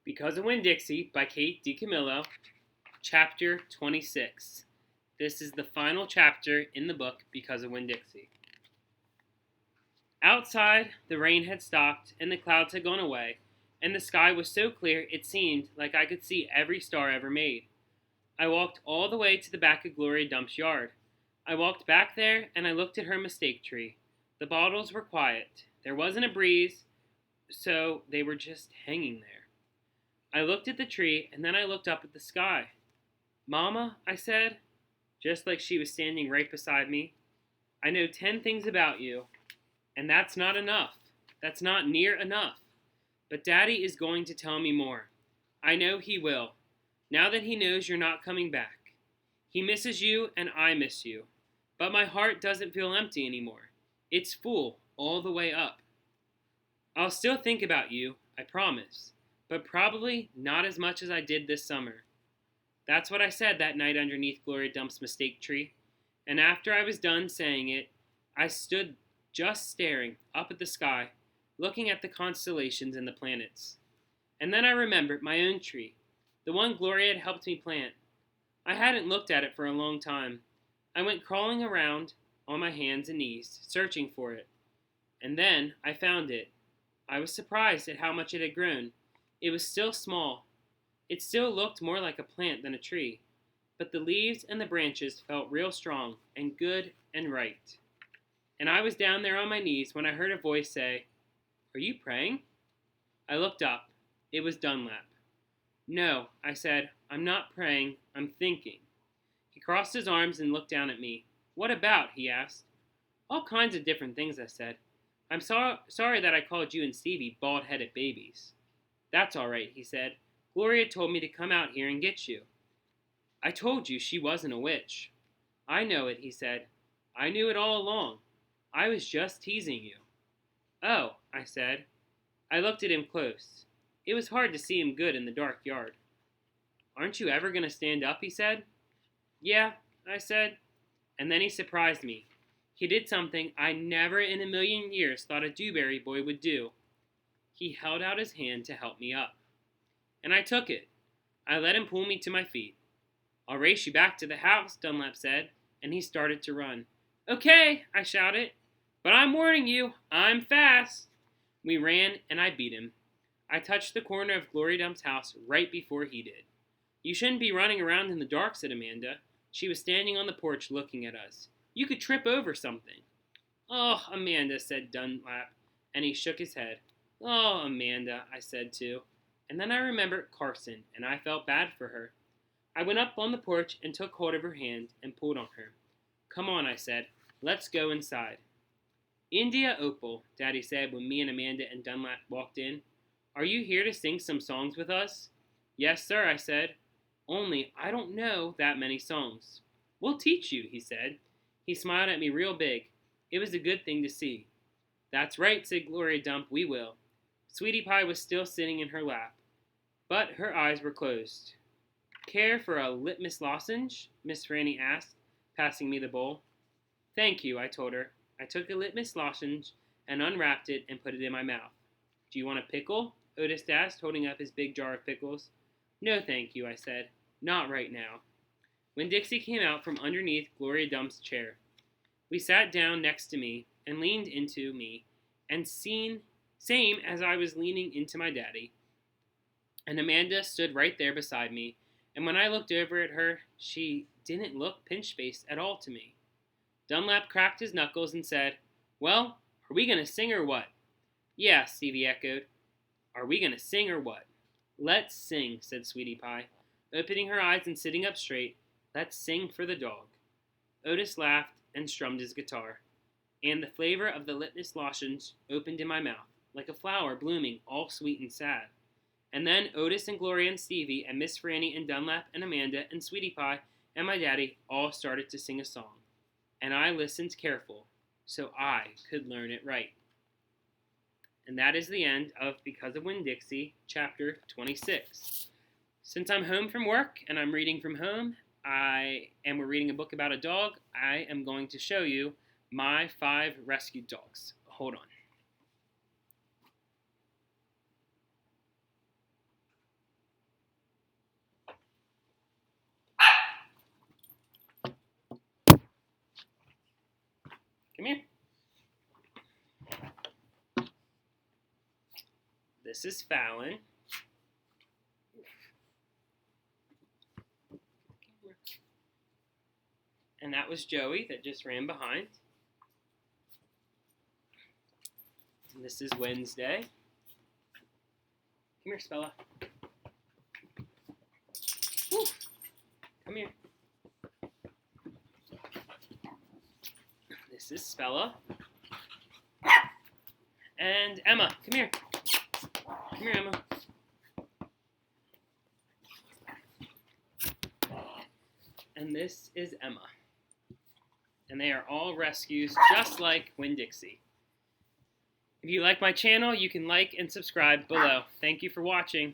Because of Winn-Dixie by Kate DiCamillo, Chapter 26. This is the final chapter in the book Because of Winn-Dixie. Outside, the rain had stopped and the clouds had gone away, and the sky was so clear it seemed like I could see every star ever made. I walked all the way to the back of Gloria Dump's yard. I walked back there and I looked at her mistake tree. The bottles were quiet. There wasn't a breeze, so they were just hanging there. I looked at the tree, and then I looked up at the sky. "Mama," I said, just like she was standing right beside me, "I know 10 things about you, and that's not enough. That's not near enough. But Daddy is going to tell me more. I know he will, now that he knows you're not coming back. He misses you, and I miss you. But my heart doesn't feel empty anymore. It's full all the way up. I'll still think about you, I promise. But probably not as much as I did this summer." That's what I said that night underneath Gloria Dump's mistake tree. And after I was done saying it, I stood just staring up at the sky, looking at the constellations and the planets. And then I remembered my own tree, the one Gloria had helped me plant. I hadn't looked at it for a long time. I went crawling around on my hands and knees, searching for it. And then I found it. I was surprised at how much it had grown. It was still small. It still looked more like a plant than a tree, but the leaves and the branches felt real strong and good and right. And I was down there on my knees when I heard a voice say, "Are you praying?" I looked up. It was Dunlap. "No," I said, "I'm not praying, I'm thinking." He crossed his arms and looked down at me. "What about?" he asked. "All kinds of different things," I said. "I'm sorry that I called you and Stevie bald-headed babies." "That's all right," he said. "Gloria told me to come out here and get you." "I told you she wasn't a witch." "I know it," he said. "I knew it all along. I was just teasing you." "Oh," I said. I looked at him close. It was hard to see him good in the dark yard. "Aren't you ever going to stand up?" he said. "Yeah," I said. And then he surprised me. He did something I never in a million years thought a Dewberry boy would do. He held out his hand to help me up. And I took it. I let him pull me to my feet. "I'll race you back to the house," Dunlap said, and he started to run. "Okay," I shouted. "But I'm warning you, I'm fast." We ran, and I beat him. I touched the corner of Gloria Dump's house right before he did. "You shouldn't be running around in the dark," said Amanda. She was standing on the porch looking at us. "You could trip over something." "Oh, Amanda," said Dunlap, and he shook his head. "Oh, Amanda," I said too. And then I remembered Carson, and I felt bad for her. I went up on the porch and took hold of her hand and pulled on her. "Come on," I said. "Let's go inside." "India Opal," Daddy said when me and Amanda and Dunlap walked in. "Are you here to sing some songs with us?" "Yes, sir," I said. "Only I don't know that many songs." "We'll teach you," he said. He smiled at me real big. It was a good thing to see. "That's right," said Gloria Dump, "we will." Sweetie Pie was still sitting in her lap, but her eyes were closed. "Care for a litmus lozenge?" Miss Franny asked, passing me the bowl. "Thank you," I told her. I took a litmus lozenge and unwrapped it and put it in my mouth. "Do you want a pickle?" Otis asked, holding up his big jar of pickles. "No, thank you," I said. "Not right now." Winn-Dixie came out from underneath Gloria Dump's chair. We sat down next to me and leaned into me, and same as I was leaning into my daddy. And Amanda stood right there beside me, and when I looked over at her, she didn't look pinch-faced at all to me. Dunlap cracked his knuckles and said, "Well, are we going to sing or what?" "Yeah," Stevie echoed. "Are we going to sing or what?" "Let's sing," said Sweetie Pie, opening her eyes and sitting up straight. "Let's sing for the dog." Otis laughed and strummed his guitar, and the flavor of the litmus lozenge opened in my mouth, like a flower blooming all sweet and sad. And then Otis and Gloria and Stevie and Miss Franny and Dunlap and Amanda and Sweetie Pie and my daddy all started to sing a song. And I listened careful, so I could learn it right. And that is the end of Because of Winn-Dixie, Chapter 26. Since I'm home from work and I'm reading from home, and we're reading a book about a dog, I am going to show you my 5 rescued dogs. Hold on. Come here. This is Fallon. And that was Joey that just ran behind. And this is Wednesday. Come here, Spella. Woo. Come here. This is Spella. And Emma, come here. Come here, Emma. And this is Emma. And they are all rescues, just like Winn Dixie. If you like my channel, you can like and subscribe below. Thank you for watching.